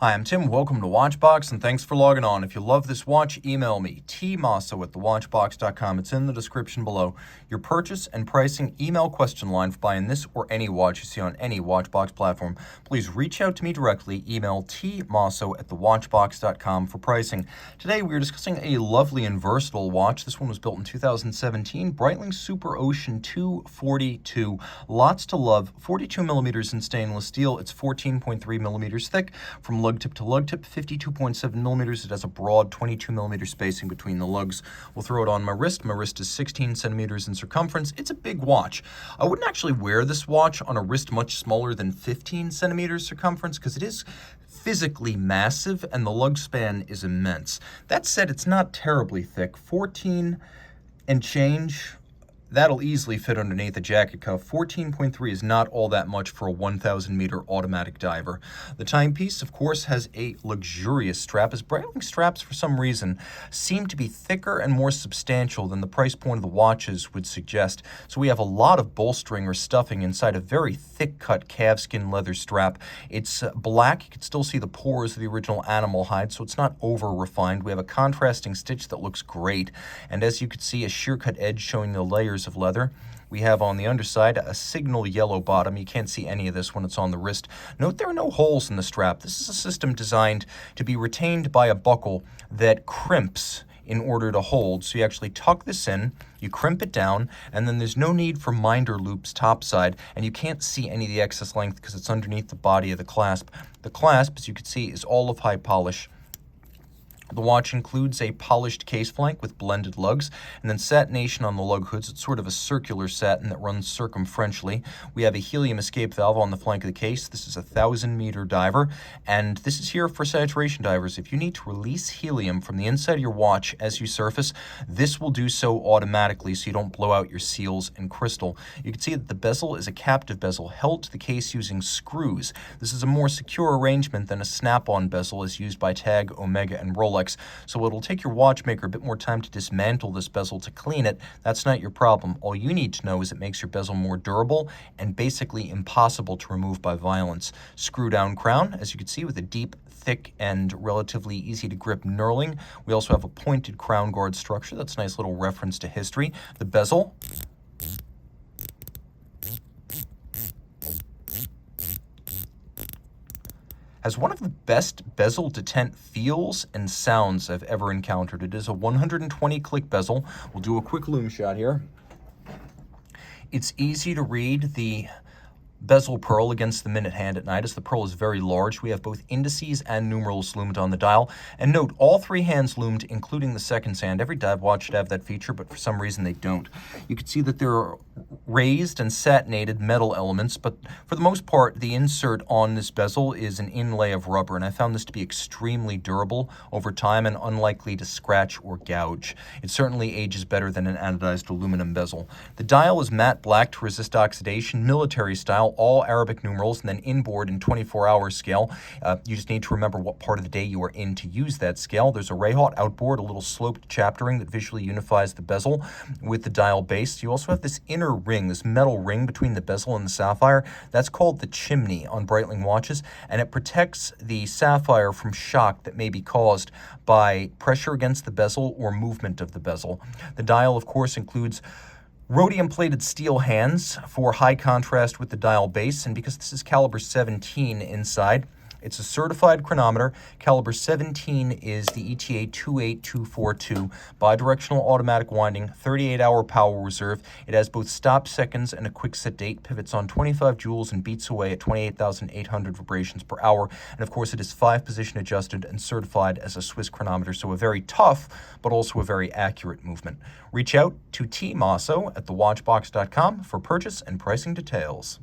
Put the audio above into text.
Hi, I'm Tim. Welcome to Watchbox, and thanks for logging on. If you love this watch, email me, tmosso@thewatchbox.com. It's in the description below. Your purchase and pricing email question line for buying this or any watch you see on any Watchbox platform. Please reach out to me directly. Email tmosso@thewatchbox.com for pricing. Today, we are discussing a lovely and versatile watch. This one was built in 2017, Breitling Superocean II 42. Lots to love. 42 millimeters in stainless steel. It's 14.3 millimeters thick. From lug tip to lug tip, 52.7 millimeters. It has a broad 22 millimeter spacing between the lugs. We'll throw it on my wrist. My wrist is 16 centimeters in circumference. It's a big watch. I wouldn't actually wear this watch on a wrist much smaller than 15 centimeters circumference because it is physically massive and the lug span is immense. That said, it's not terribly thick. 14 and change. That'll easily fit underneath a jacket cuff. 14.3 is not all that much for a 1,000 meter automatic diver. The timepiece, of course, has a luxurious strap, as Breitling straps, for some reason, seem to be thicker and more substantial than the price point of the watches would suggest. So we have a lot of bolstering or stuffing inside a very thick-cut calfskin leather strap. It's black. You can still see the pores of the original animal hide, so it's not over-refined. We have a contrasting stitch that looks great, and as you can see, a sheer-cut edge showing the layers of leather. We have on the underside a signal yellow bottom. You can't see any of this when it's on the wrist. Note there are no holes in the strap. This is a system designed to be retained by a buckle that crimps in order to hold. So you actually tuck this in, you crimp it down, and then there's no need for minder loops topside, and you can't see any of the excess length because it's underneath the body of the clasp. The clasp, as you can see, is all of high polish. The watch includes a polished case flank with blended lugs, and then satination on the lug hoods. It's sort of a circular satin that runs circumferentially. We have a helium escape valve on the flank of the case. This is a 1,000-meter diver, and this is here for saturation divers. If you need to release helium from the inside of your watch as you surface, this will do so automatically so you don't blow out your seals and crystal. You can see that the bezel is a captive bezel held to the case using screws. This is a more secure arrangement than a snap-on bezel as used by Tag, Omega, and Rolex. So it'll take your watchmaker a bit more time to dismantle this bezel to clean it. That's not your problem. All you need to know is it makes your bezel more durable and basically impossible to remove by violence. Screw down crown, as you can see, with a deep, thick, and relatively easy to grip knurling. We also have a pointed crown guard structure. That's a nice little reference to history. The bezel has one of the best bezel detent feels and sounds I've ever encountered. It is a 120 click bezel. We'll do a quick Lume shot here. It's easy to read the bezel pearl against the minute hand at night, as the pearl is very large. We have both indices and numerals loomed on the dial. And note, all three hands loomed, including the seconds hand. Every dive watch should have that feature, but for some reason they don't. You can see that there are raised and satinated metal elements, but for the most part, the insert on this bezel is an inlay of rubber, and I found this to be extremely durable over time and unlikely to scratch or gouge. It certainly ages better than an anodized aluminum bezel. The dial is matte black to resist oxidation, military style, all Arabic numerals, and then inboard in 24-hour scale. You just need to remember what part of the day you are in to use that scale. There's a Rayhaut outboard, a little sloped chaptering that visually unifies the bezel with the dial base. You also have this inner ring, this metal ring between the bezel and the sapphire. That's called the chimney on Breitling watches, and it protects the sapphire from shock that may be caused by pressure against the bezel or movement of the bezel. The dial, of course, includes rhodium-plated steel hands for high contrast with the dial base, and because this is caliber 17 inside, it's a certified chronometer. Caliber 17 is the ETA 28242, bidirectional automatic winding, 38-hour power reserve. It has both stop seconds and a quick set date, pivots on 25 joules and beats away at 28,800 vibrations per hour. And of course, it is 5-position adjusted and certified as a Swiss chronometer, so a very tough, but also a very accurate movement. Reach out to Team Mosso at thewatchbox.com for purchase and pricing details.